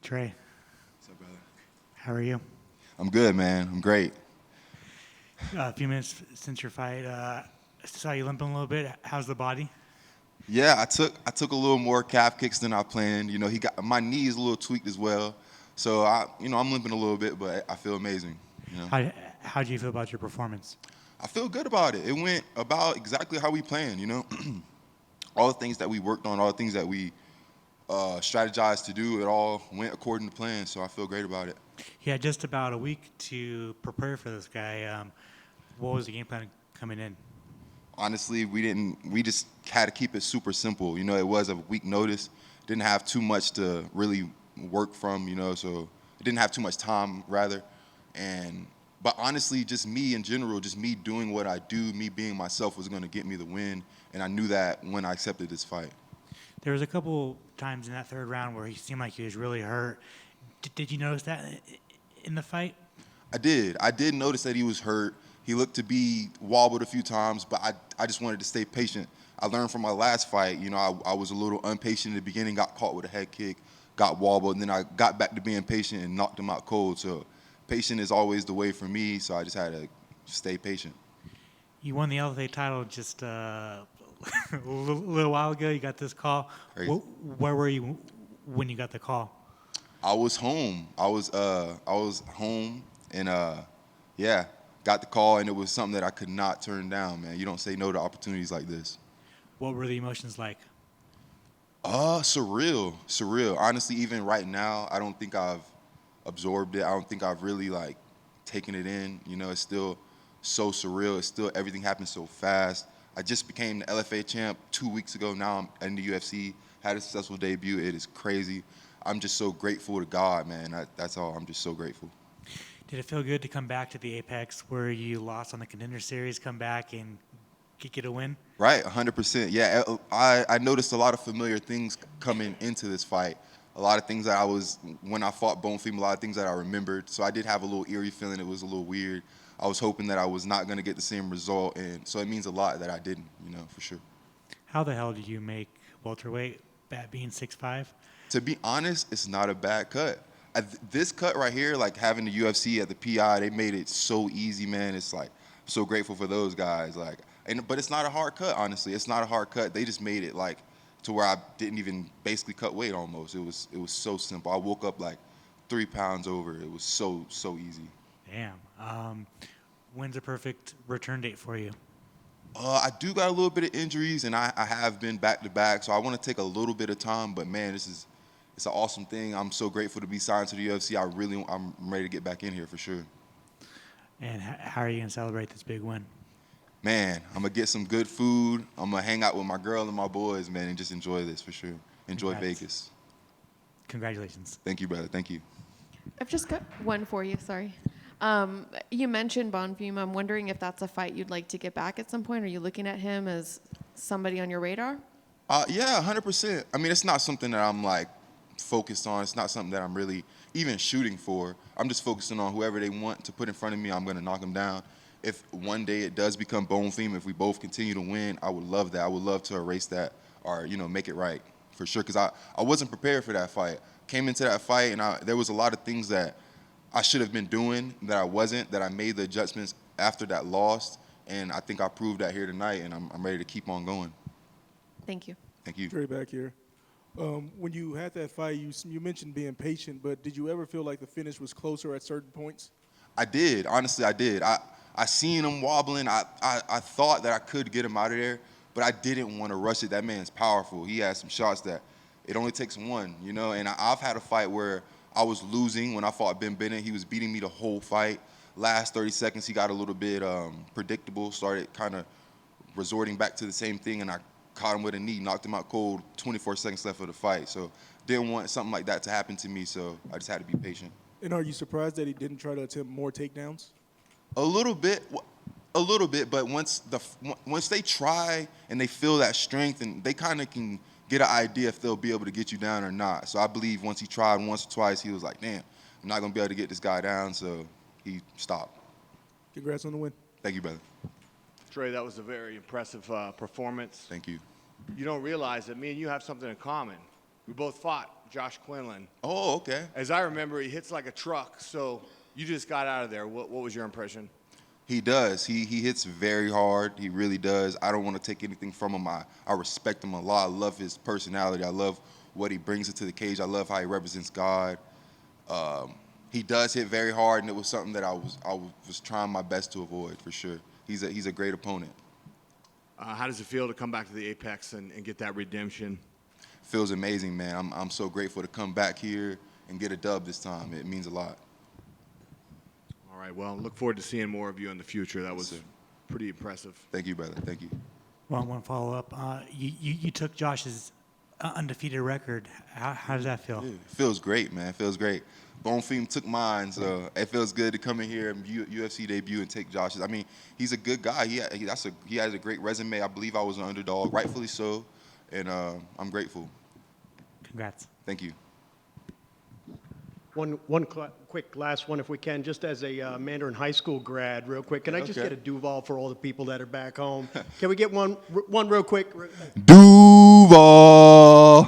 Trey. What's up, brother? How are you? I'm good, man. I'm great. A few minutes since your fight, I saw you limping a little bit. How's the body? Yeah, I took a little more calf kicks than I planned. You know, he got my knee is a little tweaked as well, so I'm limping a little bit, but I feel amazing. You know, How do you feel about your performance? I feel good about it. It went about exactly how we planned. You know, all the things that we worked on, all the things that we strategized to do, it all went according to plan. So I feel great about it. You had just about a week to prepare for this guy. What was the game plan coming in? Honestly, we just had to keep it super simple. You know, it was a week notice. Didn't have too much to really work from, you know, so it didn't have too much time rather. But honestly, just me in general, just me doing what I do, me being myself was going to get me the win, and I knew that when I accepted this fight. There was a couple times in that third round where he seemed like he was really hurt. Did you notice that in the fight? I did. I did notice that he was hurt. He looked to be wobbled a few times, but I just wanted to stay patient. I learned from my last fight, you know, I was a little impatient in the beginning, got caught with a head kick, got wobbled, and then I got back to being patient and knocked him out cold. So patient is always the way for me, so I just had to stay patient. You won the LFA title just a little while ago. You got this call. Crazy. Where were you when you got the call? I was home. I was home, and yeah, got the call, and it was something that I could not turn down, man. You don't say no to opportunities like this. What were the emotions like? Surreal. Honestly, even right now, I don't think I've absorbed it. I don't think I've really like taken it in. You know, it's still so surreal. It's still everything happened so fast. I just became the LFA champ 2 weeks ago. Now I'm in the UFC. Had a successful debut. It is crazy. I'm just so grateful to God, man. That's all. I'm just so grateful. Did it feel good to come back to the Apex where you lost on the Contender Series, come back and get a win? Right, 100%. Yeah, I noticed a lot of familiar things coming into this fight. A lot of things that when I fought Bonefim, a lot of things that I remembered. So I did have a little eerie feeling. It was a little weird. I was hoping that I was not going to get the same result. And so it means a lot that I didn't, you know, for sure. How the hell did you make welterweight, that being 6'5"? To be honest, it's not a bad cut. This cut right here, like having the UFC at the PI, they made it so easy, man. It's like, I'm so grateful for those guys. But it's not a hard cut, honestly. It's not a hard cut. They just made it like to where I didn't even basically cut weight almost. It was so simple. I woke up like 3 pounds over. It was so easy. Damn. When's a perfect return date for you? I do got a little bit of injuries, and I have been back to back, so I want to take a little bit of time. But man, it's an awesome thing. I'm so grateful to be signed to the UFC. I'm ready to get back in here for sure. And how are you gonna celebrate this big win? Man, I'm gonna get some good food. I'm gonna hang out with my girl and my boys, man, and just enjoy this for sure. Enjoy Congrats. Vegas. Congratulations. Thank you, brother. Thank you. I've just got one for you, sorry. You mentioned Bonfim. I'm wondering if that's a fight you'd like to get back at some point. Are you looking at him as somebody on your radar? Yeah, 100%. I mean, it's not something that I'm like focused on. It's not something that I'm really even shooting for. I'm just focusing on whoever they want to put in front of me. I'm gonna knock them down. If one day it does become Bonefim, if we both continue to win, I would love that. I would love to erase that or, you know, make it right for sure. Because I wasn't prepared for that fight. Came into that fight, and there was a lot of things that I should have been doing that I wasn't, that I made the adjustments after that loss. And I think I proved that here tonight, and I'm ready to keep on going. Thank you. Thank you. Trey back here. When you had that fight, you mentioned being patient, but did you ever feel like the finish was closer at certain points? I did. Honestly, I did. I seen him wobbling. I thought that I could get him out of there, but I didn't want to rush it. That man's powerful. He has some shots that it only takes one, you know. And I've had a fight where I was losing when I fought Ben Bennett. He was beating me the whole fight. Last 30 seconds, he got a little bit predictable, started kind of resorting back to the same thing, and I caught him with a knee, knocked him out cold, 24 seconds left of the fight. So didn't want something like that to happen to me, so I just had to be patient. And are you surprised that he didn't try to attempt more takedowns? A little bit, but once they try and they feel that strength, and they kind of can get an idea if they'll be able to get you down or not. So I believe once he tried once or twice, he was like, damn, I'm not going to be able to get this guy down, so he stopped. Congrats on the win. Thank you, brother. Trey, that was a very impressive performance. Thank you. You don't realize that me and you have something in common. We both fought Josh Quinlan. Oh, okay. As I remember, he hits like a truck. So you just got out of there. What was your impression? He does. He hits very hard. He really does. I don't want to take anything from him. I respect him a lot. I love his personality. I love what he brings into the cage. I love how he represents God. He does hit very hard, and it was something that I was trying my best to avoid for sure. He's a great opponent. How does it feel to come back to the Apex and get that redemption? Feels amazing, man. I'm so grateful to come back here and get a dub this time. It means a lot. All right, well, look forward to seeing more of you in the future. That was pretty impressive. Thank you, brother. Thank you. One follow-up. You took Josh's undefeated record. How does that feel? It feels great, man. It feels great. Bonfim took mine, so it feels good to come in here and UFC debut and take Josh's. I mean, he's a good guy. He has a great resume. I believe I was an underdog, rightfully so, and I'm grateful. Congrats. Thank you. One quick last one, if we can, just as a Mandarin High School grad, real quick. Can I just Okay. get a Duval for all the people that are back home? Can we get one real quick? Duval.